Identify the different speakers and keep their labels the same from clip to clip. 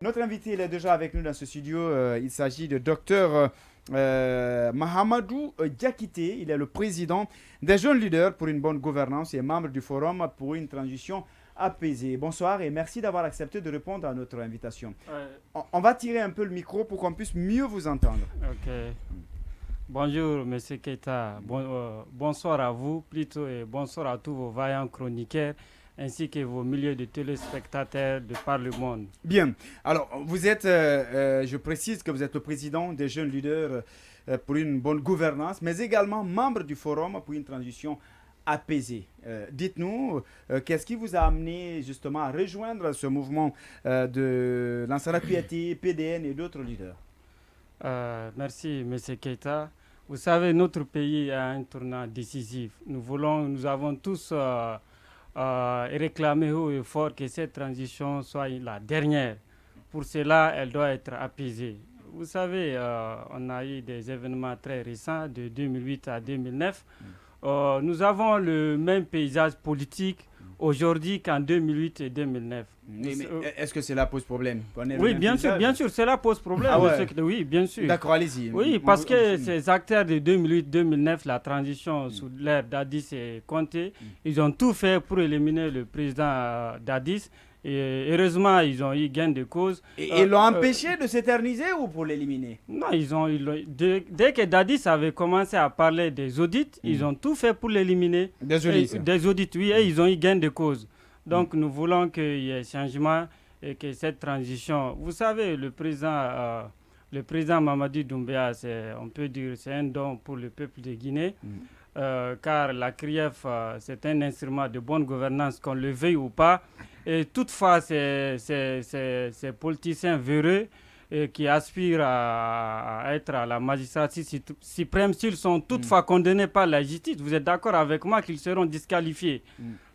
Speaker 1: Notre invité, il est déjà avec nous dans ce studio. Il s'agit de docteur Mahamadou Diakité. Il est le président des jeunes leaders pour une bonne gouvernance et membre du forum pour une transition apaisée. Bonsoir et merci d'avoir accepté de répondre à notre invitation. On va tirer un peu le micro pour qu'on puisse mieux vous entendre.
Speaker 2: Ok. Bonjour, M. Keita. Bonsoir à vous plutôt et bonsoir à tous vos vaillants chroniqueurs ainsi que vos milliers de téléspectateurs de par le monde.
Speaker 1: Bien. Alors, vous êtes, je précise que vous êtes le président des jeunes leaders pour une bonne gouvernance, mais également membre du forum pour une transition apaisée. Dites-nous, qu'est-ce qui vous a amené justement à rejoindre ce mouvement de Lansana Kouyaté, PDN et d'autres leaders?
Speaker 2: Merci, M. Keita. Vous savez, notre pays a un tournant décisif. Nous avons tous réclamé haut et fort que cette transition soit la dernière. Pour cela, elle doit être apaisée. Vous savez, on a eu des événements très récents de 2008 à 2009. Nous avons le même paysage politique aujourd'hui qu'en 2008 et 2009.
Speaker 1: Mais est-ce que cela pose problème?
Speaker 2: Oui, bien sûr, cela pose problème.
Speaker 1: Ah ouais.
Speaker 2: Oui, bien sûr.
Speaker 1: D'accord, allez-y.
Speaker 2: Oui, parce que ces acteurs de 2008-2009, la transition sous l'ère Dadis et Conté, ils ont tout fait pour éliminer le président Dadis. Et heureusement, ils ont eu gain de cause.
Speaker 1: Et ils l'ont empêché de s'éterniser ou pour l'éliminer?
Speaker 2: Non, dès que Dadis avait commencé à parler des audits, ils ont tout fait pour l'éliminer.
Speaker 1: Des audits,
Speaker 2: oui, et ils ont eu gain de cause. Donc nous voulons qu'il y ait changement et que cette transition... Vous savez, le président Mamadi Doumbouya, on peut dire c'est un don pour le peuple de Guinée. Car la CRIEF, c'est un instrument de bonne gouvernance, qu'on le veuille ou pas. Et toutefois, ces politiciens véreux qui aspirent à être à la magistrature suprême, s'ils sont toutefois condamnés par la justice, vous êtes d'accord avec moi qu'ils seront disqualifiés.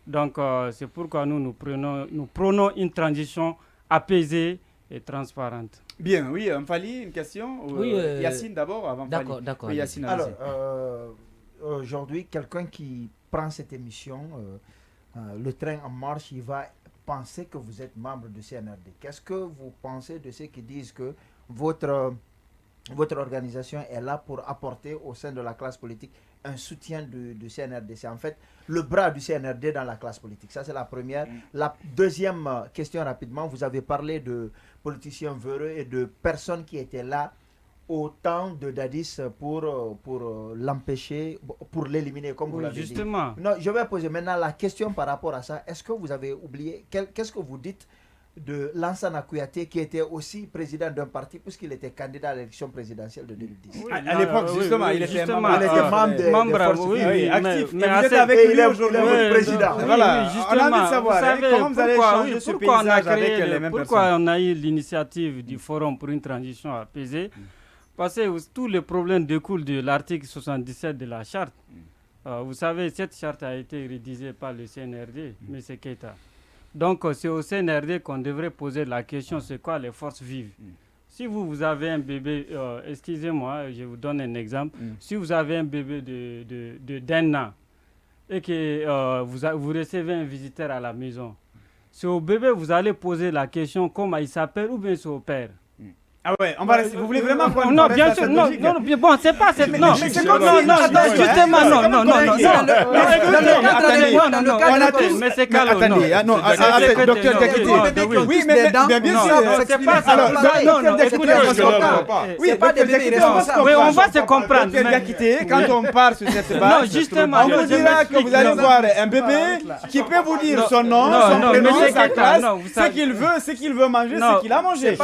Speaker 2: Donc, c'est pourquoi nous prenons une transition apaisée et transparente.
Speaker 1: Bien, oui, Mfali, une question.
Speaker 3: Oui,
Speaker 1: Yacine d'abord, avant Mfali.
Speaker 3: D'accord.
Speaker 1: Oui, Yacine,
Speaker 4: alors, aujourd'hui, quelqu'un qui prend cette émission, le train en marche, il va penser que vous êtes membre du CNRD. Qu'est-ce que vous pensez de ceux qui disent que votre organisation est là pour apporter au sein de la classe politique un soutien du CNRD? C'est en fait le bras du CNRD dans la classe politique. Ça, c'est la première. La deuxième question, rapidement, vous avez parlé de politiciens véreux et de personnes qui étaient là au temps de Dadis pour l'empêcher, pour l'éliminer, comme vous l'avez dit.
Speaker 2: Justement.
Speaker 4: Non, je vais poser maintenant la question par rapport à ça. Est-ce que vous avez oublié, qu'est-ce que vous dites de Lansana Kouyaté, qui était aussi président d'un parti, puisqu'il était candidat à l'élection présidentielle de 2010.
Speaker 2: Oui,
Speaker 1: à l'époque, justement, il était membre
Speaker 4: des forces vives.
Speaker 1: actif.
Speaker 4: Mais
Speaker 1: vous êtes avec lui aujourd'hui.
Speaker 4: Président.
Speaker 1: Voilà, on a envie de savoir comment vous allez changer ce paysage avec les mêmes personnes.
Speaker 2: Pourquoi on a eu l'initiative du Forum pour une transition apaisée? Parce que tous les problèmes découlent de l'article 77 de la charte. Vous savez, cette charte a été rédigée par le CNRD, M. Keita. Donc, c'est au CNRD qu'on devrait poser la question, c'est quoi les forces vives? Si vous avez un bébé, excusez-moi, je vous donne un exemple. Si vous avez un bébé d'un an et que vous recevez un visiteur à la maison, c'est au bébé vous allez poser la question comment il s'appelle ou bien c'est au père.
Speaker 1: Ah ouais, vous voulez vraiment prendre
Speaker 2: non, bien sûr, non, bon, c'est pas, non, justement, mais c'est calme,
Speaker 1: attendez, docteur Diakité, oui, mais bien sûr,
Speaker 2: c'est pas ça,
Speaker 4: c'est pas des bébés responsables.
Speaker 2: Oui, on va se comprendre.
Speaker 1: Docteur Diakité, quand on part sur cette base,
Speaker 2: non, justement,
Speaker 1: on vous dira que vous allez voir un bébé qui peut vous dire son nom, son prénom, sa classe, ce qu'il veut manger, ce qu'il a mangé.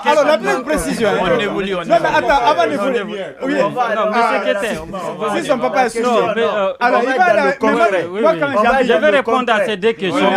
Speaker 1: Alors, la pleine précision.
Speaker 3: On évolue.
Speaker 1: Non, mais attends, avant d'évoluer. Oui, si son papa est soucieux. Alors, il va là.
Speaker 2: Je vais répondre à ces deux questions.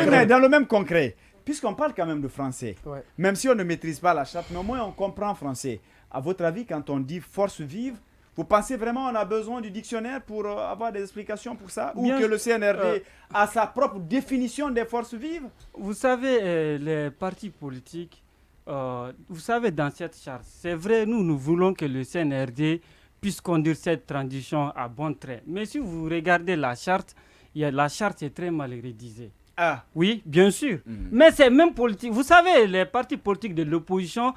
Speaker 1: Mais dans le même concret, puisqu'on parle quand même de français, même si on ne maîtrise pas la charte, mais au moins on comprend français. À votre avis, quand on dit force vive, vous pensez vraiment qu'on a besoin du dictionnaire pour avoir des explications pour ça? Ou que le CNRD a sa propre définition des forces vives?
Speaker 2: Vous savez, les partis politiques, vous savez, dans cette charte, c'est vrai, nous voulons que le CNRD puisse conduire cette transition à bon trait. Mais si vous regardez la charte est très mal rédigée.
Speaker 1: Ah.
Speaker 2: Oui, bien sûr. Mais c'est même politique. Vous savez, les partis politiques de l'opposition,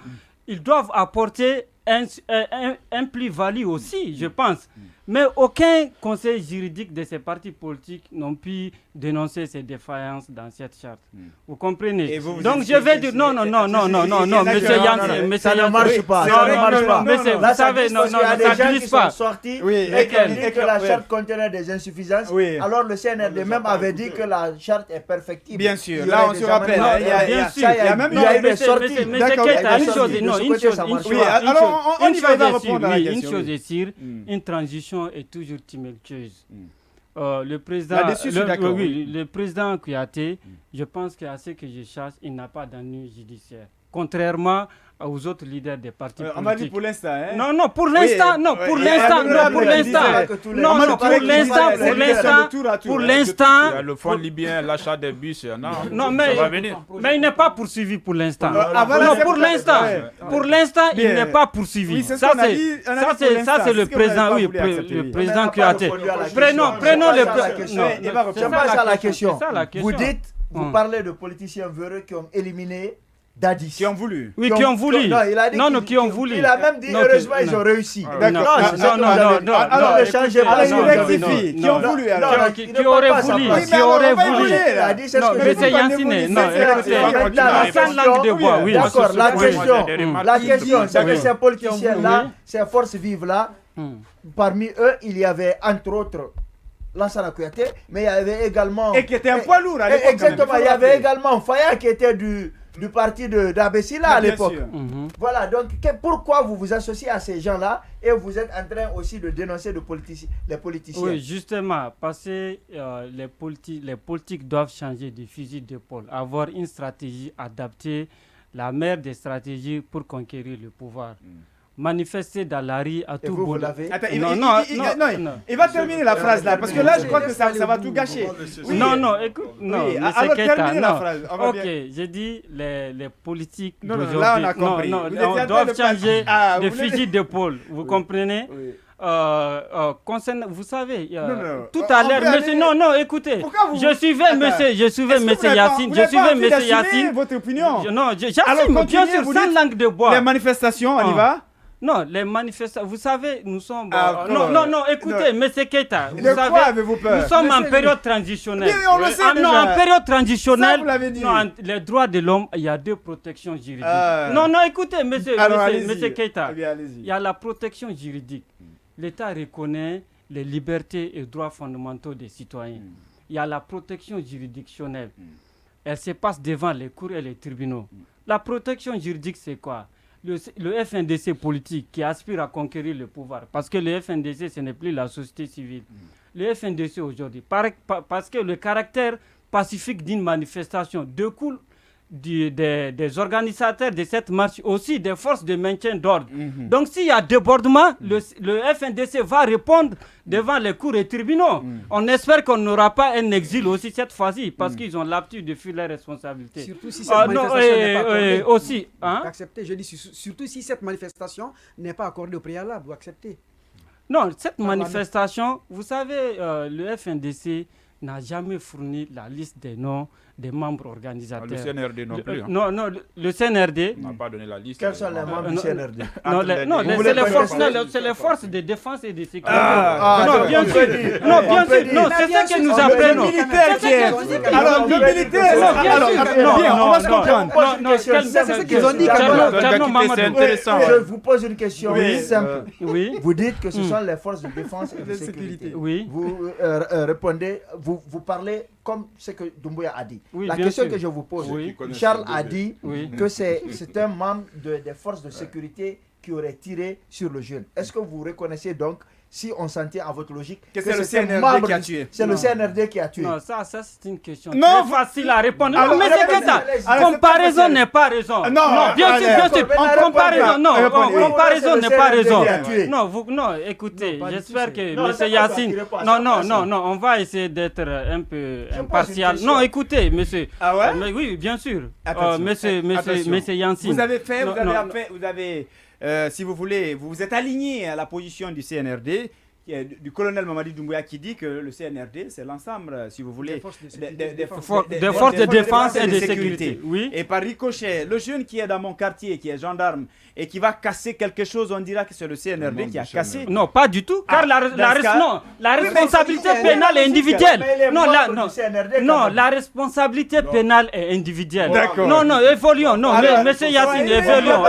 Speaker 2: ils doivent apporter un plus-value aussi, je pense. Mais aucun conseil juridique de ces partis politiques n'ont pu dénoncer ces défaillances dans cette charte. Vous comprenez? Donc je vais dire non, monsieur Yann,
Speaker 4: ça ne marche pas. Ça ne marche pas.
Speaker 2: Vous savez, non, ça ne glisse pas.
Speaker 4: Et qui dit que la charte contenait des insuffisances. Alors le CNRD même avait dit que la charte est perfectible.
Speaker 1: Bien sûr, là on se rappelle.
Speaker 2: Il y a même des sorties. Mais c'est une chose est sûre, une transition est toujours tumultueuse. Le président Kouyaté, je pense qu'à ce que je cherche, il n'a pas d'ennui judiciaire. Contrairement aux autres leaders des partis politiques.
Speaker 1: On m'a dit pour l'instant, hein?
Speaker 2: Non, pour l'instant. Pour l'instant.
Speaker 3: Le front libyen, l'achat des bus,
Speaker 2: non, mais il n'est pas poursuivi pour l'instant. Pour l'instant, il n'est pas poursuivi. Ça, c'est le président, le président Kouyaté. Prenons
Speaker 4: la question. Vous dites, vous parlez de politiciens véreux qui ont éliminé Dadis.
Speaker 1: Qui ont voulu.
Speaker 2: Oui, qui ont voulu.
Speaker 4: Non, il a dit
Speaker 2: qui ont voulu.
Speaker 4: Il a même dit, heureusement, ils ont réussi.
Speaker 1: D'accord.
Speaker 4: Alors, ne changez pas.
Speaker 1: Qui ont voulu.
Speaker 2: Qui auraient voulu. Qui auraient voulu. Non, mais c'est Yancine. Non, sans langue de bois, oui.
Speaker 4: D'accord, la question, c'est que ces politiciens-là, ces forces vives-là, parmi eux, il y avait, entre autres, Lansana Kouyaté, mais il y avait également...
Speaker 1: Et qui était un poids lourd à l'époque.
Speaker 4: Exactement, il y avait également Faya qui était du parti d'Abessila à l'époque. Voilà, donc pourquoi vous vous associez à ces gens-là et vous êtes en train aussi de dénoncer les politiciens?
Speaker 2: Oui, justement, parce que les politiques doivent changer de fusil d'épaule, avoir une stratégie adaptée, la meilleure des stratégies pour conquérir le pouvoir. Manifester dans la rue à tout bout.
Speaker 1: Il va terminer la phrase là, parce que là, je crois que ça va tout gâcher.
Speaker 2: Écoute,
Speaker 1: alors terminez la phrase.
Speaker 2: Ok, j'ai dit les politiques d'aujourd'hui.
Speaker 1: Là, on a compris.
Speaker 2: Doivent changer de fusil d'épaule. Vous comprenez? Vous savez, tout à l'heure, écoutez, je suivais monsieur Yassine,
Speaker 1: votre opinion.
Speaker 2: J'assume, bien sûr, sans langue de bois.
Speaker 1: Les manifestations, on y va?
Speaker 2: Non, les manifestations, vous savez, nous sommes... écoutez, M. Keita, vous savez,
Speaker 1: avez-vous peur?
Speaker 2: Nous sommes en période transitionnelle.
Speaker 1: On le sait déjà.
Speaker 2: En période transitionnelle,
Speaker 1: ça, vous l'avez dit.
Speaker 2: Les droits de l'homme, il y a deux protections juridiques. Écoutez, M. Keita, il y a la protection juridique. L'État reconnaît les libertés et droits fondamentaux des citoyens. Il y a la protection juridictionnelle. Elle se passe devant les cours et les tribunaux. La protection juridique, c'est quoi? Le FNDC politique qui aspire à conquérir le pouvoir, parce que le FNDC, ce n'est plus la société civile. Le FNDC aujourd'hui, parce que le caractère pacifique d'une manifestation découle des organisateurs de cette marche, aussi des forces de maintien d'ordre. Donc s'il y a débordement, le FNDC va répondre devant les cours et tribunaux. On espère qu'on n'aura pas un exil aussi cette fois-ci, parce qu'ils ont l'habitude de fuir leurs responsabilités.
Speaker 5: Surtout si cette manifestation n'est pas accordée.
Speaker 2: Aussi,
Speaker 5: accepter, je dis surtout si cette manifestation n'est pas accordée au préalable, vous acceptez.
Speaker 2: Non, cette manifestation, vous savez, le FNDC n'a jamais fourni la liste des noms des membres organisateurs.
Speaker 3: Le CNRD non plus.
Speaker 2: Non, le CNRD
Speaker 3: n'a pas donné la liste.
Speaker 4: Quels sont les membres du CNRD?
Speaker 2: C'est les forces de défense et de sécurité. Bien sûr. C'est ce que nous apprenons.
Speaker 1: Le militaire qui est... Alors, le militaire... on va se comprendre.
Speaker 5: C'est ce qu'ils ont dit.
Speaker 3: C'est intéressant.
Speaker 4: Je vous pose une question simple.
Speaker 2: Vous
Speaker 4: dites que ce sont les forces de défense et de sécurité. Vous répondez, vous parlez comme ce que Doumbouya a dit. La question que je vous pose, Charles a dit que c'est un membre des forces de sécurité qui aurait tiré sur le jeune. Est-ce que vous reconnaissez donc, si on s'en tient à votre logique, que
Speaker 1: c'est le CNRD qui a tué?
Speaker 4: C'est le CNRD qui a tué.
Speaker 2: Non, ça c'est une question très facile à répondre. Non, mais c'est que ça. Comparaison n'est pas raison. Non, bien sûr. Comparaison n'est pas raison. Non, écoutez, j'espère que M. Yassine... Non, on va essayer d'être un peu impartial. Non, écoutez, monsieur...
Speaker 1: Ah ouais?
Speaker 2: Oui, bien sûr.
Speaker 1: Monsieur
Speaker 2: Yassine.
Speaker 1: Vous avez, si vous voulez, vous vous êtes aligné à la position du CNRD du colonel Mamadi Doumbouya qui dit que le CNRD, c'est l'ensemble, si vous voulez,
Speaker 5: Des forces de sécurité,
Speaker 1: des
Speaker 2: forces de défense et de sécurité. Oui.
Speaker 1: Et par ricochet, le jeune qui est dans mon quartier, qui est gendarme, et qui va casser quelque chose, on dira que c'est le CNRD qui a cassé.
Speaker 2: Non, pas du tout, car la responsabilité
Speaker 4: mais
Speaker 2: pénale est individuelle.
Speaker 4: Non,
Speaker 2: La responsabilité pénale est individuelle.
Speaker 1: D'accord.
Speaker 2: Non, évoluons. Non,
Speaker 1: Alors,
Speaker 2: monsieur Yacine, évoluons.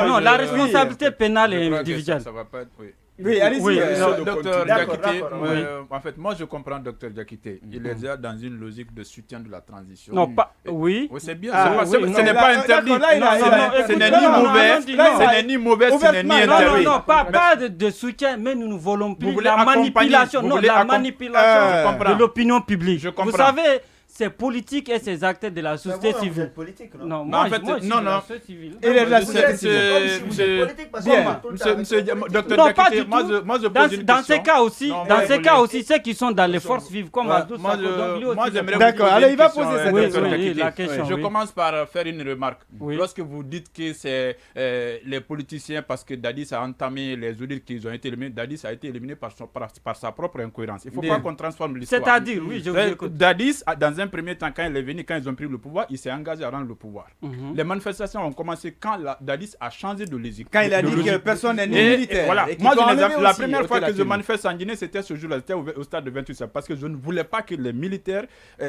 Speaker 2: Non, la
Speaker 1: Oui.
Speaker 2: responsabilité pénale est
Speaker 3: Je crois que
Speaker 2: individuelle.
Speaker 3: ça va pas être... Oui.
Speaker 1: Oui, allez-y.
Speaker 2: Oui,
Speaker 3: Docteur
Speaker 4: D'accord,
Speaker 3: Diakité,
Speaker 4: d'accord,
Speaker 3: en fait, moi je comprends Docteur Diakité. Il est déjà dans une logique de soutien de la transition.
Speaker 2: Non, pas.
Speaker 3: Et-
Speaker 2: Oui.
Speaker 3: Oui, c'est bien.
Speaker 1: Ah,
Speaker 3: Ce
Speaker 2: oui,
Speaker 3: n'est
Speaker 2: non,
Speaker 3: pas
Speaker 1: là,
Speaker 3: interdit.
Speaker 1: d'accord, là, il a-
Speaker 3: Ce n'est
Speaker 2: non,
Speaker 3: ni
Speaker 2: non,
Speaker 3: mauvais,
Speaker 2: non, non,
Speaker 3: ce n'est ni mauvais, ce n'est ni
Speaker 1: ouvertement,
Speaker 3: interdit.
Speaker 2: Non, pas de soutien, mais nous ne voulons
Speaker 3: Vous
Speaker 2: plus
Speaker 3: voulez
Speaker 2: la
Speaker 3: accompagner,
Speaker 2: manipulation.
Speaker 3: vous
Speaker 2: Non,
Speaker 3: voulez
Speaker 2: la manipulation
Speaker 3: comprends.
Speaker 2: de l'opinion publique.
Speaker 3: Je
Speaker 2: Vous
Speaker 3: comprends.
Speaker 2: savez, ces politiques et ces acteurs de la société civile.
Speaker 4: politique, non?
Speaker 2: Non,
Speaker 3: Non, en fait,
Speaker 2: moi, je suis
Speaker 3: non,
Speaker 2: de la
Speaker 3: non.
Speaker 2: société civile.
Speaker 1: Il est de la
Speaker 3: Monsieur-
Speaker 1: société
Speaker 3: monsieur-
Speaker 1: civile.
Speaker 4: Comme si vous êtes politique, parce qu'on
Speaker 1: Bien.
Speaker 4: parle tout le temps avec
Speaker 3: Monsieur
Speaker 4: la politique.
Speaker 3: Docteur
Speaker 2: Non, pas
Speaker 3: Diakité,
Speaker 2: du
Speaker 3: moi
Speaker 2: tout.
Speaker 3: je pose une
Speaker 2: Dans
Speaker 3: question.
Speaker 2: ces cas aussi,
Speaker 3: Non,
Speaker 2: dans
Speaker 3: moi,
Speaker 2: ces
Speaker 3: je
Speaker 2: cas
Speaker 3: voulais-
Speaker 2: aussi, ceux qui sont dans les forces vives comme
Speaker 3: Ouais,
Speaker 2: Abdou
Speaker 3: moi,
Speaker 2: Sakho, donc lui aussi,
Speaker 3: moi,
Speaker 2: il
Speaker 3: j'aimerais
Speaker 2: est-
Speaker 1: D'accord,
Speaker 3: vous poser
Speaker 1: allez,
Speaker 3: une
Speaker 1: il va
Speaker 3: question,
Speaker 1: poser cette
Speaker 2: Oui,
Speaker 1: question.
Speaker 2: oui,
Speaker 3: Diakité.
Speaker 2: la question.
Speaker 3: Je
Speaker 2: oui.
Speaker 3: commence par faire une remarque.
Speaker 2: Oui.
Speaker 3: Lorsque vous dites que c'est les politiciens, parce que Dadis a entamé les audits qu'ils ont été éliminés, Dadis a été éliminé par sa propre incohérence. Il ne faut
Speaker 1: Bien.
Speaker 3: pas qu'on transforme l'histoire.
Speaker 2: C'est-à-dire, oui, je vous écoute.
Speaker 3: Dadis, dans un premier temps, quand il est venu, quand ils ont pris le pouvoir, il s'est engagé à rendre le pouvoir.
Speaker 2: Mhm.
Speaker 3: Les manifestations ont commencé quand Dadis a changé de logique.
Speaker 1: Quand il a
Speaker 3: De
Speaker 1: dit que
Speaker 3: logique.
Speaker 1: personne n'est ni
Speaker 3: Et
Speaker 1: militaire.
Speaker 3: voilà.
Speaker 1: et qu'il
Speaker 3: Moi,
Speaker 1: faut
Speaker 3: je
Speaker 1: enlever
Speaker 3: l'exemple, la
Speaker 1: aussi
Speaker 3: première fois
Speaker 1: ôter
Speaker 3: que
Speaker 1: la
Speaker 3: je
Speaker 1: tenue.
Speaker 3: manifeste en Guinée, c'était ce jour-là, c'était au stade de 28 septembre, parce que je ne voulais pas que les militaires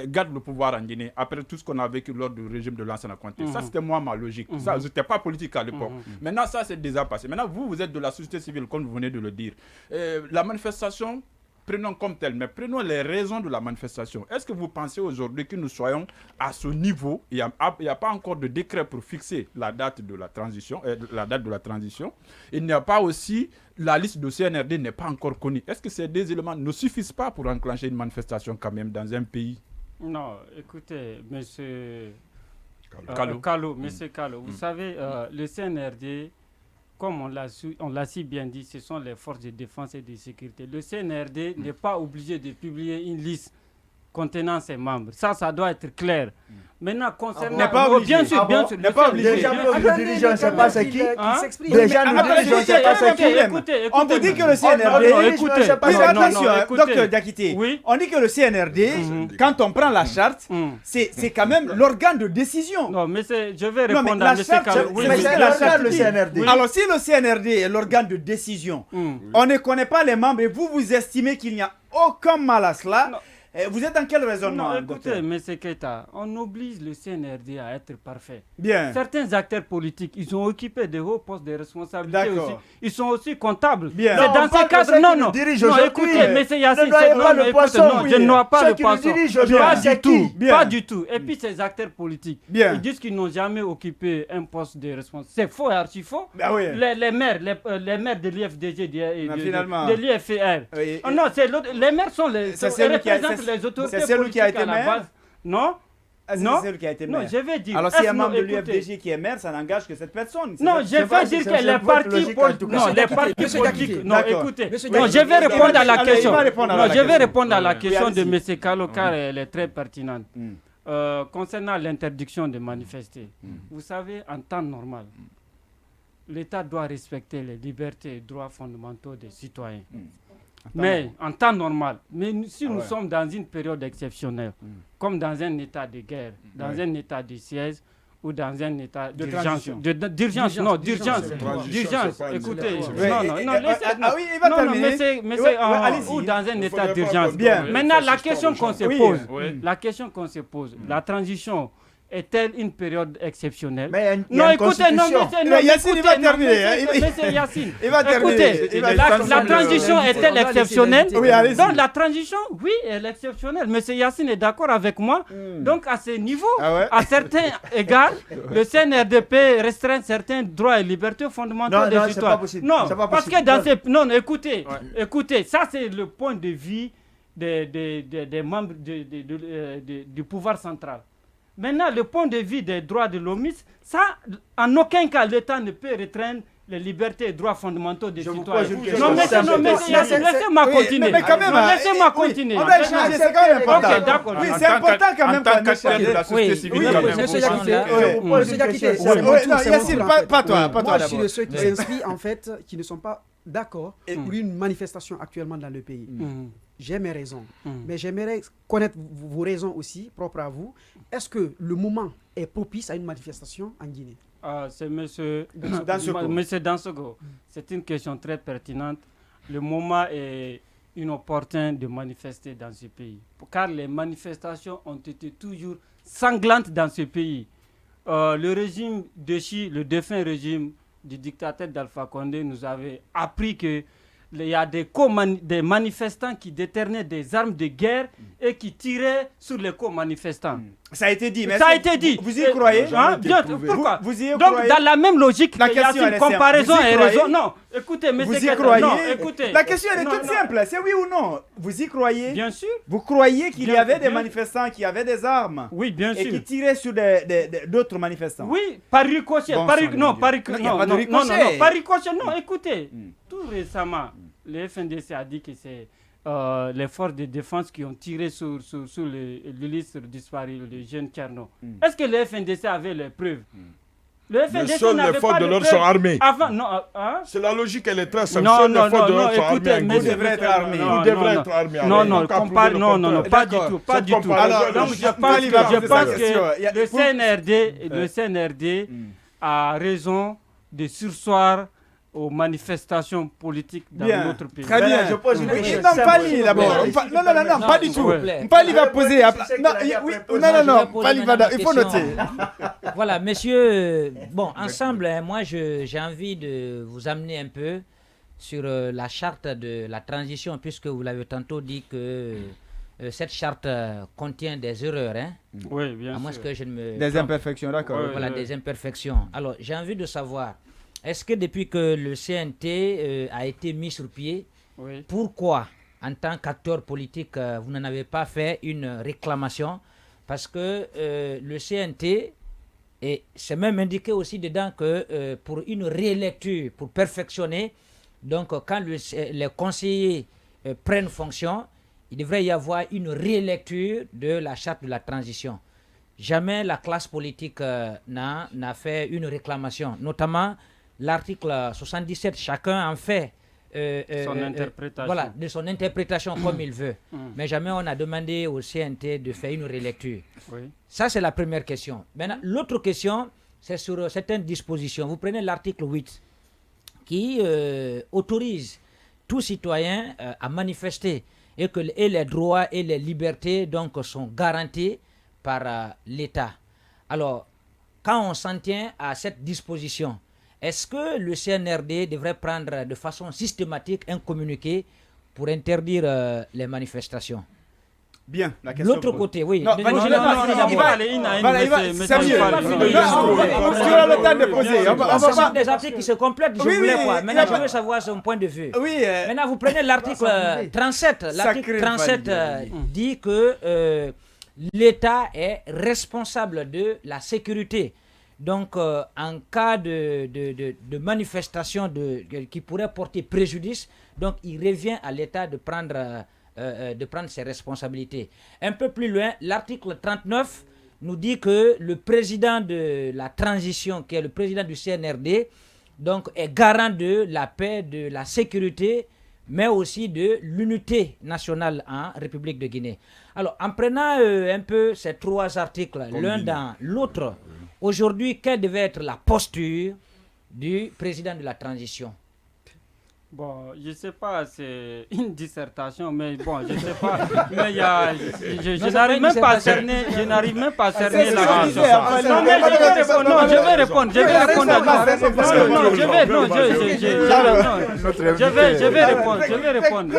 Speaker 3: gardent le pouvoir en Guinée, après tout ce qu'on a vécu lors du régime de l'ancien Conté. Ça, c'était moi, ma logique. Ça, je n'étais pas politique à l'époque. Maintenant, ça, c'est déjà passé. Maintenant, vous êtes de la société civile, comme vous venez de le dire. La manifestation, prenons comme telle, mais prenons les raisons de la manifestation. Est-ce que vous pensez aujourd'hui que nous soyons à ce niveau? Il n'y a pas encore de décret pour fixer la date de la transition. Il n'y a pas aussi, la liste de CNRD n'est pas encore connue. Est-ce que ces deux éléments ne suffisent pas pour enclencher une manifestation quand même dans un pays?
Speaker 2: Non, écoutez, monsieur
Speaker 3: Kalo.
Speaker 2: monsieur Kalo, vous savez, le CNRD, comme on l'a si bien dit, ce sont les forces de défense et de sécurité. Le CNRD n'est pas obligé de publier une liste contenant ses membres. Ça doit être clair. Maintenant, concernant...
Speaker 1: N'est pas obligé.
Speaker 2: Bien sûr, bien sûr.
Speaker 1: N'est pas obligé.
Speaker 4: Déjà, le dirigeant, on ne sait pas c'est qui.
Speaker 2: Hein?
Speaker 4: Déjà, le dirigeant, on ne sait pas c'est qui.
Speaker 2: Écoutez,
Speaker 1: On vous dit que le
Speaker 2: non,
Speaker 1: CNRD...
Speaker 2: écoutez.
Speaker 1: Oui, mais
Speaker 2: Non,
Speaker 1: attention,
Speaker 2: non, écoutez.
Speaker 1: docteur Diakité,
Speaker 2: Oui.
Speaker 1: on dit que le CNRD, quand on prend la charte,
Speaker 2: Mm.
Speaker 1: c'est quand même l'organe de décision.
Speaker 2: Non, mais je vais
Speaker 1: Non, mais
Speaker 2: répondre
Speaker 1: la
Speaker 2: à M.
Speaker 1: charte,
Speaker 2: Kalo.
Speaker 1: c'est-
Speaker 2: Oui,
Speaker 4: Mais
Speaker 2: oui.
Speaker 4: c'est
Speaker 1: la
Speaker 4: l'organe,
Speaker 1: charte
Speaker 4: le
Speaker 1: dit.
Speaker 4: CNRD.
Speaker 1: Alors si le CNRD est l'organe de décision,
Speaker 2: Mm.
Speaker 1: on ne connaît pas les membres et vous estimez qu'il n'y a aucun mal à cela,
Speaker 2: Non.
Speaker 1: vous êtes dans quel raisonnement,
Speaker 2: Non, écoutez,
Speaker 1: docteur?
Speaker 2: M. Keita, on oblige le CNRD à être parfait.
Speaker 1: Bien.
Speaker 2: Certains acteurs politiques, ils ont occupé de hauts postes de responsabilité
Speaker 1: D'accord.
Speaker 2: aussi. Ils sont aussi comptables.
Speaker 1: Bien.
Speaker 2: C'est
Speaker 1: Non,
Speaker 2: dans
Speaker 4: on
Speaker 2: ces
Speaker 4: parle de
Speaker 2: cadres,
Speaker 4: ceux qui
Speaker 2: non,
Speaker 4: nous
Speaker 2: non.
Speaker 4: dirigent
Speaker 2: Non,
Speaker 4: aujourd'hui.
Speaker 2: écoutez, M. Yassine,
Speaker 4: Ne noyez pas
Speaker 2: non,
Speaker 4: le
Speaker 2: écoutez,
Speaker 4: poisson,
Speaker 2: non, je
Speaker 1: oui.
Speaker 2: ne noie pas
Speaker 4: Ceux
Speaker 2: le
Speaker 4: qui nous
Speaker 2: poisson.
Speaker 4: dirigent
Speaker 2: Pas
Speaker 4: aujourd'hui,
Speaker 2: du
Speaker 4: c'est
Speaker 2: tout,
Speaker 4: qui?
Speaker 1: Bien.
Speaker 2: pas du tout. Et puis ces acteurs politiques,
Speaker 1: Bien.
Speaker 2: ils disent qu'ils n'ont jamais occupé un poste de responsabilité. C'est faux et archi faux.
Speaker 1: Ah oui.
Speaker 2: Les maires de l'IFDG et
Speaker 1: Mais
Speaker 2: de
Speaker 1: finalement.
Speaker 2: l'IFR.
Speaker 1: Oui.
Speaker 2: Oh non, les maires sont les,
Speaker 1: C'est celui qui a-
Speaker 2: représentent
Speaker 1: c'est-
Speaker 2: les autorités
Speaker 1: c'est celui qui a
Speaker 2: politiques
Speaker 1: été
Speaker 2: à la
Speaker 1: maire?
Speaker 2: base. Non,
Speaker 1: Ah, c'est
Speaker 2: non.
Speaker 1: celui qui a été
Speaker 2: non,
Speaker 1: maire.
Speaker 2: je vais dire.
Speaker 1: Alors s'il y a un
Speaker 2: non,
Speaker 1: membre de
Speaker 2: écoutez.
Speaker 1: l'UFDG qui est maire, ça n'engage que cette personne. c'est
Speaker 2: Non,
Speaker 1: ça?
Speaker 2: je
Speaker 4: C'est pas-
Speaker 2: vais dire
Speaker 4: c'est-
Speaker 2: que
Speaker 4: c'est
Speaker 2: les
Speaker 4: votre
Speaker 2: partis
Speaker 4: logique, en
Speaker 2: politiques.
Speaker 4: tout cas.
Speaker 2: Non,
Speaker 5: Monsieur
Speaker 2: les
Speaker 5: Diakité,
Speaker 2: partis
Speaker 5: Monsieur
Speaker 2: politiques.
Speaker 5: Diakité.
Speaker 2: Non,
Speaker 1: D'accord.
Speaker 2: écoutez.
Speaker 5: Monsieur
Speaker 2: Non, je
Speaker 5: Diakité.
Speaker 2: vais répondre à la
Speaker 1: Allez, il
Speaker 2: question.
Speaker 1: va répondre à
Speaker 2: Non,
Speaker 1: la
Speaker 2: je vais
Speaker 1: question.
Speaker 2: répondre à la
Speaker 3: Oui,
Speaker 2: question de
Speaker 1: allez-y.
Speaker 2: M. Kalo car elle est très pertinente.
Speaker 1: Mm.
Speaker 2: Concernant l'interdiction de manifester, vous savez, en temps normal, l'État doit respecter les libertés et droits fondamentaux des citoyens. Mais en temps normal, si nous
Speaker 1: ouais.
Speaker 2: sommes dans une période exceptionnelle, comme dans un état de guerre, dans
Speaker 1: Ouais.
Speaker 2: un état de siège ou dans un état
Speaker 1: De
Speaker 2: d'urgence,
Speaker 1: transition.
Speaker 2: d'urgence, non, d'urgence,
Speaker 3: Transition,
Speaker 2: écoutez,
Speaker 1: Ouais,
Speaker 2: non, laissez,
Speaker 1: ah oui, il va
Speaker 2: non,
Speaker 1: terminer.
Speaker 2: mais
Speaker 1: Ouais,
Speaker 2: c'est
Speaker 1: allez-y.
Speaker 2: ou dans un
Speaker 3: Il
Speaker 2: état
Speaker 3: faudrait pas
Speaker 2: d'urgence.
Speaker 1: Bien.
Speaker 2: Maintenant, la question qu'on se
Speaker 1: Oui,
Speaker 2: pose,
Speaker 3: Oui.
Speaker 2: la question qu'on se pose, la transition est-elle une période exceptionnelle?
Speaker 4: Mais il y a
Speaker 2: Non,
Speaker 4: une
Speaker 2: écoutez, non,
Speaker 4: constitution.
Speaker 2: mais c'est-
Speaker 1: Yacine, il va
Speaker 2: non,
Speaker 1: terminer,
Speaker 2: mais
Speaker 1: hein,
Speaker 2: c'est-
Speaker 1: il-
Speaker 2: mais c'est Yacine.
Speaker 1: Il va terminer.
Speaker 2: Écoutez,
Speaker 1: Il va
Speaker 2: la
Speaker 1: terminer.
Speaker 2: transition
Speaker 5: On
Speaker 2: est-elle
Speaker 5: va laisser
Speaker 2: exceptionnelle?
Speaker 5: l'invité.
Speaker 1: Oui, allez-y.
Speaker 2: Donc la transition, oui, elle est exceptionnelle. Monsieur Yacine est d'accord avec moi. Donc à ce niveau,
Speaker 1: Ah ouais?
Speaker 2: à certains égards, le CNRDP restreint certains droits et libertés fondamentaux
Speaker 4: Non,
Speaker 2: des
Speaker 4: non, c'est
Speaker 2: citoyens.
Speaker 4: pas possible.
Speaker 2: Non,
Speaker 4: C'est pas
Speaker 2: parce
Speaker 4: possible.
Speaker 2: que dans
Speaker 4: Non.
Speaker 2: ces... Non, non, écoutez, ça c'est le point de vue des membres du pouvoir central. Maintenant, le point de vue des droits de l'homme, ça, en aucun cas, l'État ne peut restreindre les libertés et droits fondamentaux des
Speaker 4: Je vous
Speaker 2: citoyens.
Speaker 4: pose une question
Speaker 2: Non, mais
Speaker 4: simple.
Speaker 2: laissez-moi
Speaker 1: Oui,
Speaker 2: continuer.
Speaker 1: mais quand même,
Speaker 2: Non, laissez-moi
Speaker 1: oui,
Speaker 2: continuer.
Speaker 1: on doit échanger, c'est quand même important.
Speaker 2: Ok, d'accord.
Speaker 1: Oui,
Speaker 3: En
Speaker 1: c'est
Speaker 3: tant
Speaker 1: important quand même
Speaker 3: en tant
Speaker 1: qu'on
Speaker 3: qu'acteur
Speaker 1: échange.
Speaker 3: de la société
Speaker 6: Oui,
Speaker 3: civile,
Speaker 1: oui,
Speaker 3: quand
Speaker 1: oui,
Speaker 3: même,
Speaker 5: Monsieur
Speaker 3: vous
Speaker 5: Diakité,
Speaker 3: pensez que-
Speaker 4: je vous pose
Speaker 5: Monsieur
Speaker 4: une
Speaker 5: Diakité,
Speaker 4: question.
Speaker 5: c'est mon
Speaker 1: Oui,
Speaker 5: tour,
Speaker 1: non,
Speaker 5: c'est mon
Speaker 1: Yacine,
Speaker 5: tour, en
Speaker 1: pas
Speaker 5: fait.
Speaker 1: toi, pas toi
Speaker 5: Moi, je suis
Speaker 1: d'abord.
Speaker 5: de ceux qui s'inscrivent en fait, qui ne sont pas d'accord pour une manifestation actuellement dans le pays. J'ai mes raisons.
Speaker 2: Mm.
Speaker 5: Mais j'aimerais connaître vos raisons aussi, propres à vous. Est-ce que le moment est propice à une manifestation en Guinée?
Speaker 2: C'est monsieur
Speaker 1: Dansoko.
Speaker 2: Monsieur Dansoko. C'est une question très pertinente. Le moment est inopportun de manifester dans ce pays. Car les manifestations ont été toujours sanglantes dans ce pays. Le régime le défunt régime du dictateur d'Alpha Condé nous avait appris que il y a des manifestants qui déternaient des armes de guerre et qui tiraient sur les co-manifestants.
Speaker 1: Ça a été dit. Mais
Speaker 2: Ça a été dit.
Speaker 1: Vous y croyez?
Speaker 2: Bien, pourquoi?
Speaker 1: Vous y
Speaker 2: Donc,
Speaker 1: croyez?
Speaker 2: dans la même logique,
Speaker 1: La
Speaker 2: il y a
Speaker 1: question, elle
Speaker 2: une
Speaker 1: est simple.
Speaker 2: comparaison
Speaker 1: Vous y
Speaker 2: et
Speaker 1: croyez?
Speaker 2: raison. Non, écoutez, mais
Speaker 1: Vous
Speaker 2: c'est
Speaker 1: y
Speaker 2: que-
Speaker 1: croyez?
Speaker 2: Non, écoutez.
Speaker 1: La question elle est
Speaker 2: Non,
Speaker 1: toute
Speaker 2: non.
Speaker 1: simple. C'est oui ou non? Vous y croyez?
Speaker 2: Bien sûr.
Speaker 1: Vous croyez qu'il y
Speaker 2: Bien-
Speaker 1: avait des
Speaker 2: bien-
Speaker 1: manifestants qui avaient des armes
Speaker 2: Oui, bien
Speaker 1: et
Speaker 2: sûr.
Speaker 1: qui tiraient sur d'autres manifestants?
Speaker 2: Oui, par ricochet.
Speaker 1: Bon
Speaker 2: par
Speaker 1: sang
Speaker 2: ric-
Speaker 1: de
Speaker 2: non,
Speaker 1: Dieu.
Speaker 2: par ric-
Speaker 1: Non, il y a
Speaker 2: non,
Speaker 1: pas de
Speaker 2: non,
Speaker 1: ricochet.
Speaker 2: non, non, par ricochet. Non, écoutez.
Speaker 1: Mm.
Speaker 2: Tout récemment, le FNDC a dit que c'est les forces de défense qui ont tiré sur l'illustre disparu, le jeune Tcherno. Est-ce que le FNDC avait les preuves? Le
Speaker 6: Mais
Speaker 2: FNDC
Speaker 6: seules
Speaker 2: n'avait
Speaker 6: les forces
Speaker 2: pas
Speaker 6: de
Speaker 2: de
Speaker 6: l'ordre
Speaker 2: preuves
Speaker 6: sont armées.
Speaker 2: Avant, non, hein?
Speaker 6: C'est la logique, elle est très simple.
Speaker 2: Non,
Speaker 6: Seules
Speaker 2: non,
Speaker 6: les forces de
Speaker 2: non,
Speaker 6: l'ordre sont armées.
Speaker 2: écoutez,
Speaker 6: en
Speaker 2: mais
Speaker 6: Guinée.
Speaker 1: devraient être armés.
Speaker 2: non,
Speaker 6: Vous devrez
Speaker 2: non,
Speaker 6: être armés.
Speaker 2: non,
Speaker 6: Alors,
Speaker 2: non,
Speaker 6: donc, à
Speaker 2: compare,
Speaker 6: prouver le
Speaker 2: non, non, non,
Speaker 6: contraire.
Speaker 2: pas du
Speaker 1: D'accord.
Speaker 2: tout, pas
Speaker 6: Cette
Speaker 2: du tout.
Speaker 6: comparaison,
Speaker 2: Donc,
Speaker 6: je
Speaker 2: je pense
Speaker 1: Mali va poser sa question. Il y a-
Speaker 2: que le CNRD a raison de sursoir aux manifestations politiques dans
Speaker 1: Bien.
Speaker 2: notre pays.
Speaker 1: Très bien.
Speaker 4: Je pose une
Speaker 1: Oui,
Speaker 4: question
Speaker 1: non,
Speaker 4: simple,
Speaker 1: Mpali
Speaker 4: s'il vous
Speaker 1: d'abord.
Speaker 4: plaît.
Speaker 1: Non, non, non, pas du tout.
Speaker 2: Ouais.
Speaker 1: Mpali va poser.
Speaker 4: Je sais que
Speaker 1: Non,
Speaker 4: là, il y a
Speaker 1: oui,
Speaker 4: plein de
Speaker 1: non, non,
Speaker 4: choses.
Speaker 1: non.
Speaker 7: Je vais poser
Speaker 1: Mpali va.
Speaker 7: maintenant
Speaker 1: Il faut
Speaker 7: ma
Speaker 1: noter.
Speaker 7: Voilà, messieurs, bon, ensemble, moi, j'ai envie de vous amener un peu sur la charte de la transition, puisque vous l'avez tantôt dit que cette charte contient des erreurs, hein,
Speaker 2: Oui, bien
Speaker 7: à moins
Speaker 2: sûr.
Speaker 7: que je ne me
Speaker 1: Des
Speaker 7: trompe.
Speaker 1: imperfections, d'accord.
Speaker 2: Ouais.
Speaker 7: Voilà, des imperfections. Alors, j'ai envie de savoir, est-ce que depuis que le CNT a été mis sur pied,
Speaker 2: Oui.
Speaker 7: pourquoi, en tant qu'acteur politique, vous n'en avez pas fait une réclamation? Parce que le CNT, et c'est même indiqué aussi dedans que pour une réélecture, pour perfectionner, donc quand les conseillers prennent fonction, il devrait y avoir une réélecture de la charte de la transition. Jamais la classe politique n'a fait une réclamation, notamment l'article 77, chacun en fait
Speaker 2: Son interprétation.
Speaker 7: voilà, de son interprétation comme il veut. Mais jamais on a demandé au CNT de faire une rélecture.
Speaker 2: Oui.
Speaker 7: Ça, c'est la première question. Maintenant, l'autre question, c'est sur certaines dispositions. Vous prenez l'article 8 qui autorise tout citoyen à manifester et que et les droits et les libertés donc, sont garantis par l'État. Alors, quand on s'en tient à cette disposition, est-ce que le CNRD devrait prendre de façon systématique un communiqué pour interdire les manifestations?
Speaker 1: Bien, la question.
Speaker 7: L'autre côté, oui.
Speaker 1: Non,
Speaker 7: Mais
Speaker 1: vas-y,
Speaker 7: je
Speaker 1: non,
Speaker 7: vais
Speaker 1: non,
Speaker 7: pas
Speaker 1: non,
Speaker 7: finir
Speaker 1: non,
Speaker 7: d'abord.
Speaker 1: voilà, c'est mieux. Tu auras le temps de poser.
Speaker 7: Ce sont des articles qui se complètent, je
Speaker 1: Oui,
Speaker 7: voulais
Speaker 1: oui,
Speaker 7: quoi.
Speaker 1: il y
Speaker 7: Maintenant,
Speaker 1: a
Speaker 7: je
Speaker 1: pas-
Speaker 7: veux savoir son point de vue.
Speaker 1: Oui,
Speaker 7: Maintenant, vous prenez l'article 37. L'article
Speaker 1: Sacré
Speaker 7: 37
Speaker 1: valide.
Speaker 7: dit que l'État est responsable de la sécurité. Donc, en cas de manifestation qui pourrait porter préjudice, donc il revient à l'État de prendre ses responsabilités. Un peu plus loin, l'article 39 nous dit que le président de la transition, qui est le président du CNRD, donc est garant de la paix, de la sécurité, mais aussi de l'unité nationale en République de Guinée. Alors, en prenant un peu ces trois articles, l'un dans l'autre, aujourd'hui, quelle devait être la posture du président de la transition?
Speaker 2: Bon, je sais pas, c'est une dissertation, mais bon, je sais pas. Mais il y a, je n'arrive même pas à cerner, je n'arrive même pas à cerner
Speaker 1: c'est
Speaker 2: la
Speaker 1: ce que je disais, enfin,
Speaker 2: Non, mais je vais répondre, non, je vais répondre, je vais répondre. Je vais répondre,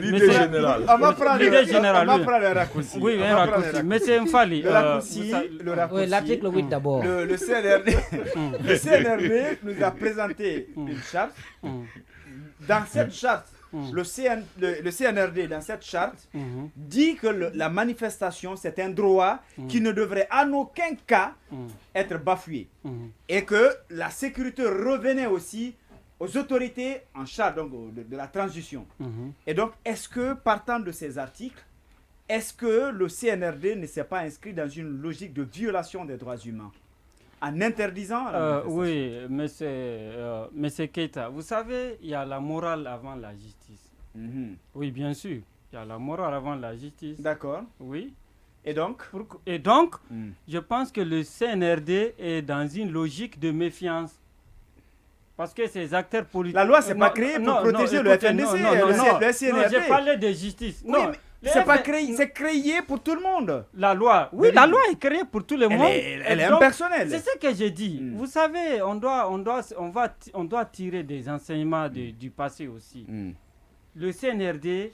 Speaker 6: L'idée générale.
Speaker 1: On va prendre
Speaker 2: L'idée générale,
Speaker 1: on va
Speaker 2: oui.
Speaker 1: prendre le raccourci.
Speaker 2: Oui,
Speaker 1: On
Speaker 2: un
Speaker 1: va prendre
Speaker 2: raccourci.
Speaker 1: le
Speaker 2: Mais c'est un fali.
Speaker 1: Le raccourci, le raccourci.
Speaker 7: Oui, l'article 8 d'abord.
Speaker 1: Le CNRD, le CNRD nous a présenté une charte. Dans cette charte, le CNRD, dans cette charte, dit que la manifestation, c'est un droit qui ne devrait en aucun cas être bafoué. Et que la sécurité revenait aussi aux autorités en charge donc, de la transition. Et donc, est-ce que, partant de ces articles, est-ce que le CNRD ne s'est pas inscrit dans une logique de violation des droits humains en interdisant la manifestation.
Speaker 2: Oui, monsieur Keita, vous savez, il y a la morale avant la justice. Oui, bien sûr. Il y a la morale avant la justice.
Speaker 1: D'accord.
Speaker 2: Oui.
Speaker 1: Et donc
Speaker 2: Je pense que le CNRD est dans une logique de méfiance. Parce que ces acteurs politiques...
Speaker 1: La loi, c'est pas créée pour protéger le FNDC, le CNRD.
Speaker 2: Non, j'ai parlé de justice.
Speaker 1: Oui, non, c'est pas créé, c'est créé pour tout le monde.
Speaker 2: La loi, oui, la loi est créée pour tout le monde.
Speaker 1: Elle est impersonnelle.
Speaker 2: C'est ce que j'ai dit. Vous savez, on doit tirer des enseignements du passé aussi. Le CNRD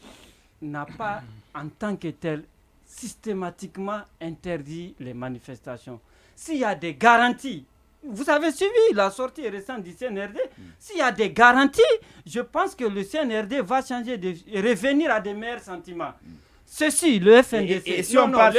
Speaker 2: n'a pas, en tant que tel, systématiquement interdit les manifestations. S'il y a des garanties, vous avez suivi la sortie récente du CNRD, s'il y a des garanties, je pense que le CNRD va changer, revenir à des meilleurs sentiments. Ceci, le FNDC.
Speaker 1: Et si on part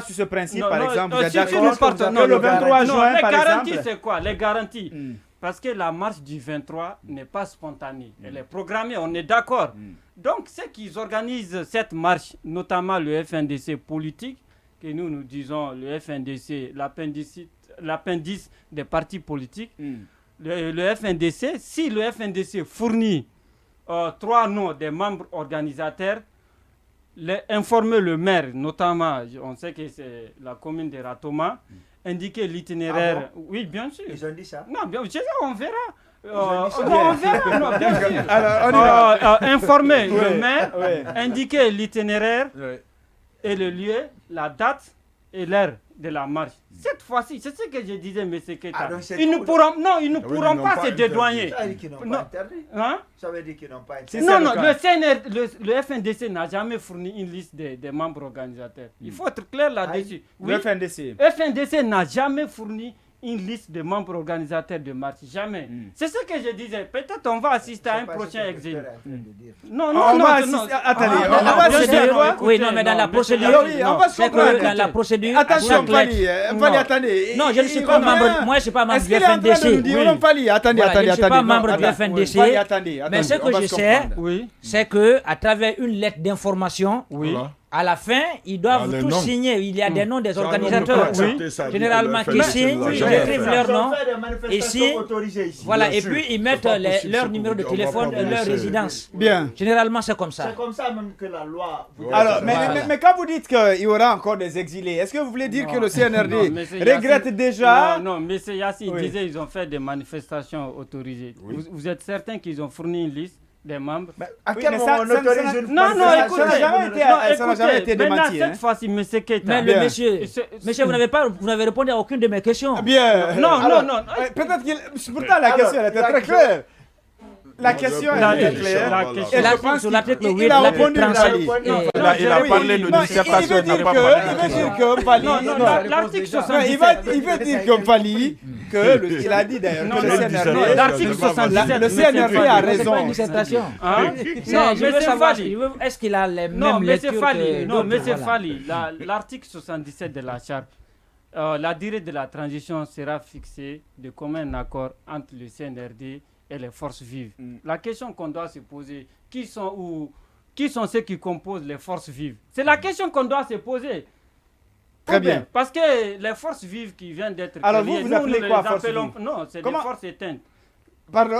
Speaker 1: sur ce principe, par exemple, vous êtes d'accord
Speaker 2: que
Speaker 1: le 23 juin,
Speaker 2: les
Speaker 1: par
Speaker 2: garanties,
Speaker 1: exemple...
Speaker 2: c'est quoi? Les garanties. Parce que la marche du 23 n'est pas spontanée. Elle est programmée, on est d'accord. Donc, ceux qui organisent cette marche, notamment le FNDC politique, que nous disons le FNDC, l'appendice des partis politiques, le FNDC, si le FNDC fournit 3 noms des membres organisateurs, informer le maire, notamment, on sait que c'est la commune de Ratoma, indiquer l'itinéraire. Oui, bien sûr.
Speaker 4: Ils ont dit ça?
Speaker 2: Non, bien sûr, on verra. On verra, non, bien sûr.
Speaker 1: Alors,
Speaker 2: informer le maire, indiquer l'itinéraire et le lieu, la date et l'heure de la marche. Cette fois-ci, c'est ce que je disais, M. Keita. Ils ne pourront pas se dédouaner.
Speaker 4: Ça veut dire qu'ils n'ont pas interdit.
Speaker 2: Hein?
Speaker 4: Ça veut dire qu'ils n'ont pas interdit.
Speaker 2: Non, le FNDC n'a jamais fourni une liste des membres organisateurs. Il faut être clair là-dessus. Oui,
Speaker 1: le FNDC.
Speaker 2: FNDC n'a jamais fourni une liste de membres organisateurs de marche. Jamais. C'est ce que je disais. Peut-être on va assister à un prochain exil. Non.
Speaker 1: Attendez,
Speaker 2: on va assister.
Speaker 7: Oui, non, mais dans la procédure.
Speaker 1: On va se comprendre.
Speaker 7: Dans la procédure.
Speaker 1: Attention, Fali, attendez.
Speaker 7: Non, je ne suis pas membre. Moi, je ne suis pas membre du FNDC.
Speaker 1: Fali, attendez.
Speaker 7: Je ne suis pas membre du FNDC. Mais ce que je sais, c'est que à travers une lettre d'information, à la fin, ils doivent tous signer. Il y a des noms des organisateurs, généralement qui signent, ils écrivent leur nom. Ici, voilà, et puis ils mettent leur numéro de téléphone et leur résidence.
Speaker 1: Bien.
Speaker 7: Généralement, c'est comme ça.
Speaker 4: C'est comme ça même que la loi...
Speaker 1: Alors, mais quand vous dites qu'il y aura encore des exilés, est-ce que vous voulez dire que le CNRD regrette déjà...
Speaker 2: Non, mais c'est Yassine disait qu'ils ont fait des manifestations autorisées. Vous êtes certain qu'ils ont fourni une liste des membres?
Speaker 4: À quel moment on autorise une...
Speaker 2: Non, écoutez,
Speaker 1: ça n'a jamais été démenti.
Speaker 2: Cette fois-ci, M. Keita...
Speaker 7: Mais le monsieur, vous n'avez répondu à aucune de mes questions.
Speaker 1: Bien.
Speaker 2: Non.
Speaker 1: Peut-être qu'il... Pourtant, la question était très claire. La question est claire.
Speaker 7: Je pense sur l'article 8,
Speaker 1: il a répondu.
Speaker 3: Il a parlé de dissertation.
Speaker 1: Il veut dire que Fali...
Speaker 2: L'article 77...
Speaker 1: Il veut dire que Fali... Il a dit d'ailleurs que le CNRD...
Speaker 2: L'article 77...
Speaker 1: Le CNRD a raison.
Speaker 7: C'est pas une dissertation.
Speaker 2: Non,
Speaker 7: je veux savoir, est-ce qu'il a les mêmes lectures que...
Speaker 2: Non, M. Fali, l'article 77 de la charte, la durée de la transition sera fixée de commun accord entre le CNRD et les forces vives. La question qu'on doit se poser, qui sont ceux qui composent les forces vives? C'est la question qu'on doit se poser.
Speaker 1: Très bien.
Speaker 2: Parce que les forces vives qui viennent d'être
Speaker 1: alors
Speaker 2: créées,
Speaker 1: vous appelez quoi forces vives?
Speaker 2: Non, c'est des forces éteintes.
Speaker 1: Pardon.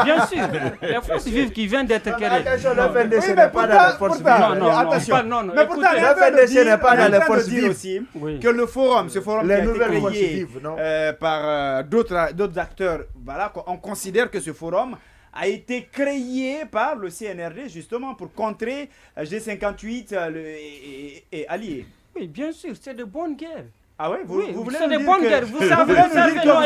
Speaker 2: Bien sûr, les forces vives qui viennent d'être créées.
Speaker 4: Attention, le FNDC n'est pas dans les forces vives.
Speaker 1: Attention. Mais pourtant, le FNDC n'est pas dans les forces vives aussi. Que le forum, ce forum qui a été créé par d'autres acteurs, voilà, on considère que ce forum a été créé par le CNRD justement pour contrer G58 et alliés.
Speaker 2: Oui, bien sûr, c'est de bonne guerre.
Speaker 1: Ah ouais, vous voulez
Speaker 2: c'est
Speaker 1: nous
Speaker 2: de
Speaker 1: dire
Speaker 2: bonne guerre. Vous savez, non,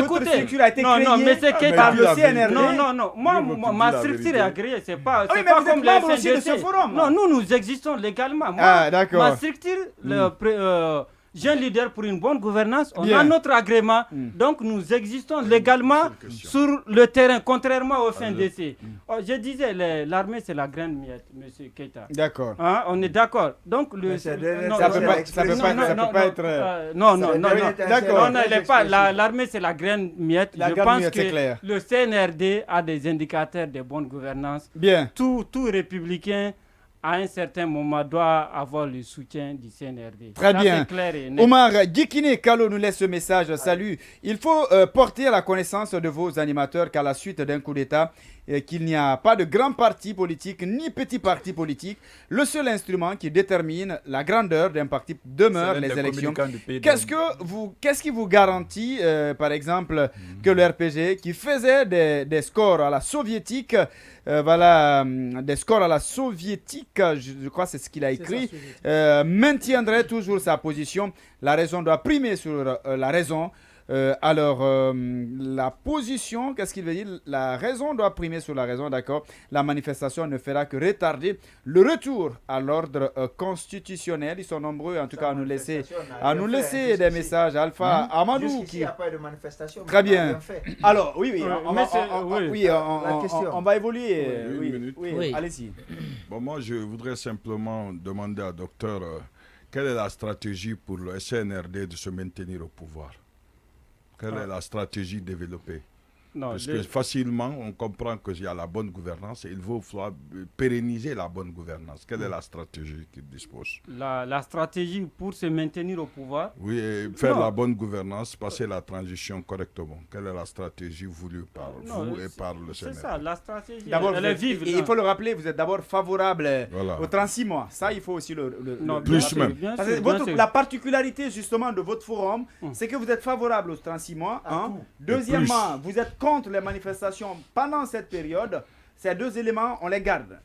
Speaker 2: écoutez.
Speaker 1: Structure a été créée
Speaker 2: par
Speaker 1: le CNRD.
Speaker 2: Non. Moi, ma structure est agréée. C'est pas
Speaker 1: mais
Speaker 2: comme
Speaker 1: vous êtes
Speaker 2: le
Speaker 1: membre aussi de ce
Speaker 2: FNDC.
Speaker 1: forum.
Speaker 2: Non, nous existons légalement.
Speaker 1: Ah, d'accord.
Speaker 2: Ma structure, jeune leader pour une bonne gouvernance, on a notre agrément, donc nous existons légalement sur le terrain, contrairement au FNDC. Je disais, l'armée c'est la grande miette, M. Keita.
Speaker 1: D'accord.
Speaker 2: On est d'accord. Donc
Speaker 1: ça peut pas être...
Speaker 2: Non, d'accord. L'armée c'est la grande miette. Je pense que le CNRD a des indicateurs de bonne gouvernance.
Speaker 1: Bien.
Speaker 2: Tout républicain à un certain moment, doit avoir le soutien du CNRD.
Speaker 1: Très
Speaker 2: Ça,
Speaker 1: bien.
Speaker 2: c'est clair et net.
Speaker 1: Omar Dikine Kalo nous laisse ce message. Salut. Il faut porter à la connaissance de vos animateurs qu'à la suite d'un coup d'État, qu'il n'y a pas de grand parti politique ni petit parti politique. Le seul instrument qui détermine la grandeur d'un parti demeure les élections. Qu'est-ce qui vous garantit, par exemple, que le RPG, qui faisait des scores à la soviétique, des scores à la soviétique, je crois que c'est ce qu'il a écrit, maintiendrait toujours sa position. La raison doit primer sur la raison. La position, qu'est-ce qu'il veut dire? La raison doit primer sur la raison, d'accord. La manifestation ne fera que retarder le retour à l'ordre constitutionnel. Ils sont nombreux, en tout cas, à nous laisser des messages. Alpha Amadou
Speaker 4: Jusqu'ici, il n'y a pas de manifestation.
Speaker 1: Très bien. Alors, oui, on va évoluer.
Speaker 7: Oui.
Speaker 1: Allez-y.
Speaker 6: Bon, moi, je voudrais simplement demander à docteur quelle est la stratégie pour le CNRD de se maintenir au pouvoir. Quelle est la stratégie développée? Parce que facilement, on comprend qu'il y a la bonne gouvernance et il faut pérenniser la bonne gouvernance. Quelle est la stratégie qu'il dispose?
Speaker 2: La stratégie pour se maintenir au pouvoir?
Speaker 6: Oui, et faire la bonne gouvernance, passer la transition correctement. Quelle est la stratégie voulue par vous et par le CNRD?
Speaker 2: C'est ça, la stratégie.
Speaker 1: D'abord,
Speaker 2: elle est vive.
Speaker 1: Il faut le rappeler, vous êtes d'abord favorable aux 36 mois. Ça, il faut aussi le
Speaker 6: plus
Speaker 1: rappeler.
Speaker 6: même.
Speaker 1: Parce que la particularité justement de votre forum, c'est que vous êtes favorable aux 36 mois. Deuxièmement, vous êtes contre les manifestations pendant cette période. Ces deux éléments, on les garde.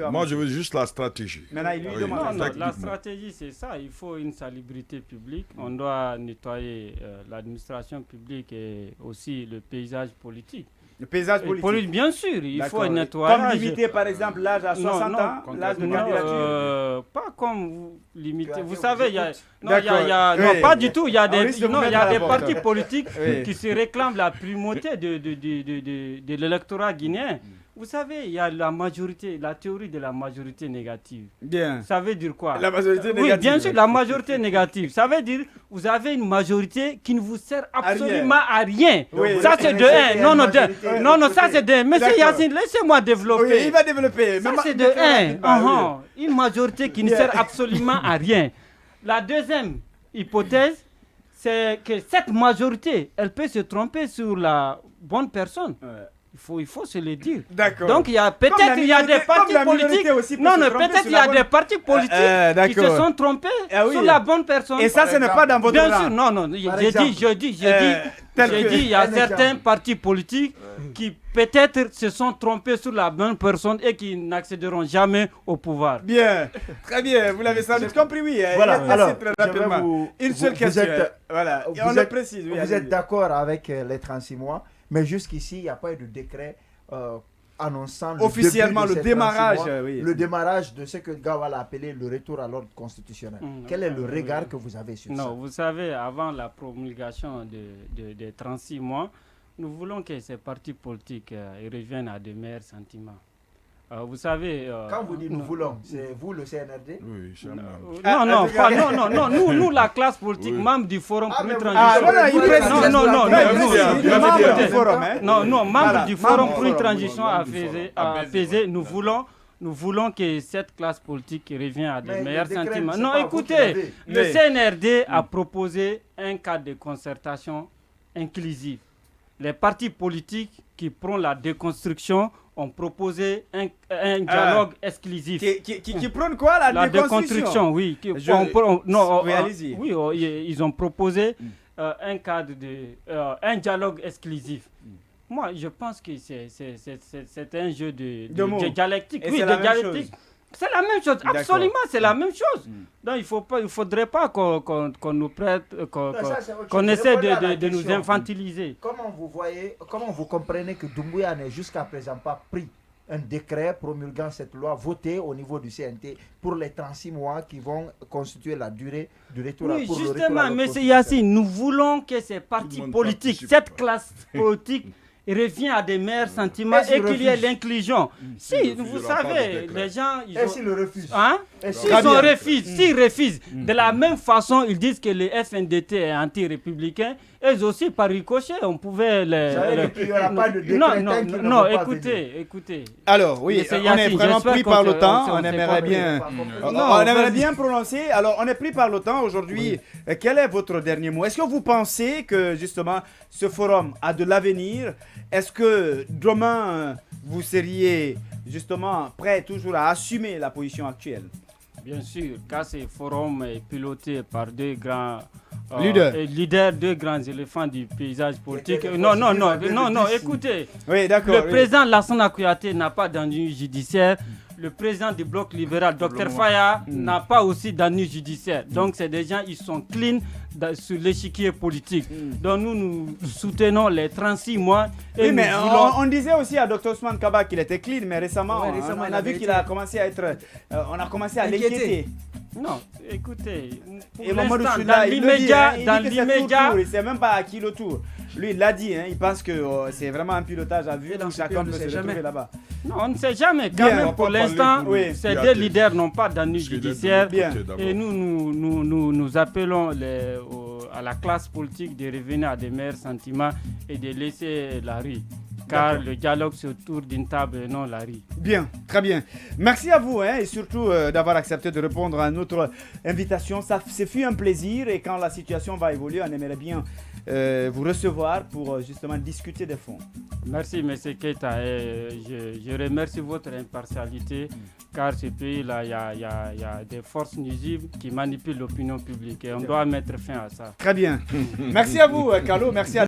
Speaker 6: Moi, je veux juste la stratégie.
Speaker 1: Maintenant, il lui demande.
Speaker 2: La stratégie, c'est ça. Il faut une salubrité publique. On doit nettoyer l'administration publique et aussi le paysage politique.
Speaker 1: Le paysage politique.
Speaker 2: Bien sûr, il faut un nettoyage.
Speaker 1: Comme limiter par exemple l'âge à 60 ans, l'âge de candidature.
Speaker 2: Pas comme vous limitez. Vous savez, il y a.
Speaker 1: Non,
Speaker 2: pas du tout. Il y a des partis politiques qui se réclament la primauté de l'électorat guinéen. Vous savez, il y a la majorité, la théorie de la majorité négative.
Speaker 1: Bien.
Speaker 2: Ça veut dire quoi?
Speaker 1: La majorité négative.
Speaker 2: Oui, bien sûr, la majorité négative. Ça veut dire vous avez une majorité qui ne vous sert absolument à rien.
Speaker 1: Oui.
Speaker 2: Ça, c'est de 1. Non, ça, c'est de 1. Monsieur Yassine, laissez-moi développer.
Speaker 1: Oui, il va développer.
Speaker 2: Ça, c'est de 1. Une majorité qui ne sert absolument à rien. La deuxième hypothèse, c'est que cette majorité, elle peut se tromper sur la bonne personne. Il faut se le dire.
Speaker 1: D'accord.
Speaker 2: Donc il y a peut-être des partis politiques. Non, peut-être il y a des partis politiques qui se sont trompés sur la bonne personne.
Speaker 1: Et ça, ce n'est pas dans votre
Speaker 2: Bien sûr, non. J'ai dit, il y a certains partis politiques qui peut-être se sont trompés sur la bonne personne et qui n'accéderont jamais au pouvoir.
Speaker 1: Bien, très bien. Vous l'avez sans doute compris, oui.
Speaker 4: Voilà. Alors,
Speaker 1: très rapidement. Une seule question. Voilà. On le précise.
Speaker 4: Vous êtes d'accord avec les 36 mois? Mais jusqu'ici, il n'y a pas eu de décret annonçant
Speaker 1: officiellement le démarrage,
Speaker 4: le démarrage de ce que Gawal a appelé le retour à l'ordre constitutionnel. Quel est le regard que vous avez sur ça?
Speaker 2: Non, vous savez, avant la promulgation des 36 mois, nous voulons que ces partis politiques reviennent à de meilleurs sentiments. Vous savez...
Speaker 4: Quand vous dites nous voulons, c'est vous le CNRD?
Speaker 6: Oui, c'est
Speaker 2: nous, la classe politique, membres du Forum pour une transition... membres du Forum pour une transition apaisée, nous voulons que cette classe politique revienne à de meilleurs sentiments. Non, écoutez, le CNRD a proposé un cadre de concertation inclusif. Les partis politiques qui prennent la déconstruction ont proposé un dialogue exclusif.
Speaker 1: Qui prône quoi, la déconstruction?
Speaker 2: Oui.
Speaker 1: Allez-y.
Speaker 2: Oui, ils ont proposé un cadre un dialogue exclusif. Moi, je pense que c'est un jeu de dialectique. Oui, de dialectique. C'est la même chose, absolument, c'est la même chose. Donc il ne faudrait pas qu'on nous prête, qu'on essaie de nous infantiliser.
Speaker 4: Comment vous comprenez que Doumbouya n'ait jusqu'à présent pas pris un décret promulguant cette loi votée au niveau du CNT pour les 36 mois qui vont constituer la durée du retour à l'ordre constitutionnel? Oui, justement,
Speaker 2: M. Yassine, nous voulons que ces partis politiques, cette classe politique, revient à des meilleurs sentiments et qu'il y ait l'inclusion. Si, vous savez, les gens...
Speaker 4: S'ils le refusent?
Speaker 2: S'ils refusent, de la même façon, ils disent que le FNDT est anti-républicain eux aussi, par ricochet, on pouvait les...
Speaker 4: Ça veut dire qu'il n'y aura pas de
Speaker 2: Non,
Speaker 4: décrétin qui ne
Speaker 2: non,
Speaker 4: va pas
Speaker 2: écoutez.
Speaker 1: Alors, oui,
Speaker 2: Monsieur
Speaker 1: on est
Speaker 2: Yassine,
Speaker 1: vraiment
Speaker 2: j'espère
Speaker 1: pris
Speaker 2: qu'on
Speaker 1: par
Speaker 2: se-
Speaker 1: le temps.
Speaker 2: on
Speaker 1: On
Speaker 2: s'est
Speaker 1: aimerait
Speaker 2: compris.
Speaker 1: bien...
Speaker 2: Non,
Speaker 1: on aimerait
Speaker 2: vas-y.
Speaker 1: bien prononcer. Alors, on est pris par le temps aujourd'hui. Quel est votre dernier mot? Est-ce que vous pensez que, justement, ce forum a de l'avenir? Est-ce que demain, vous seriez, justement, prêt toujours à assumer la position actuelle?
Speaker 2: Bien sûr, car ce forum est piloté par deux grands
Speaker 1: Leaders.
Speaker 2: deux grands éléphants du paysage politique.
Speaker 4: Et
Speaker 2: Non,
Speaker 4: positif,
Speaker 2: écoutez.
Speaker 1: Oui, d'accord.
Speaker 2: Le président Lassana Kouyaté n'a pas d'ennui judiciaire. Le président du bloc libéral, Dr Faya, n'a pas aussi d'ennui judiciaire. Donc, c'est des gens, ils sont clean sur l'échiquier politique. Donc, nous soutenons les 36 mois. Et
Speaker 1: Oui, mais
Speaker 2: nous voulons...
Speaker 1: on disait aussi à Dr Ousmane Kaba qu'il était clean, mais récemment,
Speaker 5: Ouais, récemment,
Speaker 1: on
Speaker 5: il
Speaker 1: a
Speaker 5: avait
Speaker 1: vu qu'il
Speaker 5: été-
Speaker 1: a commencé à être... on a commencé à
Speaker 5: Inquiété.
Speaker 1: l'inquiéter.
Speaker 2: Non, écoutez, pour
Speaker 1: Et Mamadou
Speaker 2: l'instant,
Speaker 1: Choula,
Speaker 2: dans
Speaker 1: il le dit,
Speaker 2: l'immédiat,
Speaker 1: hein, il
Speaker 2: dans
Speaker 1: dit que c'est
Speaker 2: l'immédiat,
Speaker 1: tour, il ne sait même pas à qui le tour. Lui, il l'a dit, hein, il pense que c'est vraiment un pilotage à vue,
Speaker 5: Et dans
Speaker 1: donc
Speaker 5: ce
Speaker 1: chacun
Speaker 5: pays, on
Speaker 1: peut
Speaker 5: ne
Speaker 1: se
Speaker 5: sait
Speaker 1: retrouver
Speaker 5: jamais.
Speaker 1: là-bas.
Speaker 2: non, on ne sait jamais. Quand
Speaker 1: Bien,
Speaker 6: on
Speaker 2: même,
Speaker 6: va
Speaker 2: pour
Speaker 6: pas parler
Speaker 2: l'instant,
Speaker 6: pour
Speaker 1: lui.
Speaker 2: ces
Speaker 6: Il y a
Speaker 2: deux
Speaker 6: des-
Speaker 2: leaders n'ont pas d'ennui
Speaker 6: Parce qu'il est de
Speaker 2: judiciaire.
Speaker 6: l'autre
Speaker 1: Bien.
Speaker 6: côté d'abord.
Speaker 2: Et nous appelons à la classe politique de revenir à des meilleurs sentiments et de laisser la rue. Car
Speaker 1: D'accord.
Speaker 2: le dialogue c'est autour d'une table et non la rue.
Speaker 1: Bien, très bien. Merci à vous et surtout d'avoir accepté de répondre à notre invitation. Ce fut un plaisir et quand la situation va évoluer, on aimerait bien vous recevoir pour justement discuter des fonds.
Speaker 2: Merci, M. Keita. Et je remercie votre impartialité car ce pays-là, il y a des forces nuisibles qui manipulent l'opinion publique et on doit mettre fin à ça.
Speaker 1: Très bien. Merci à vous, Carlo. Merci à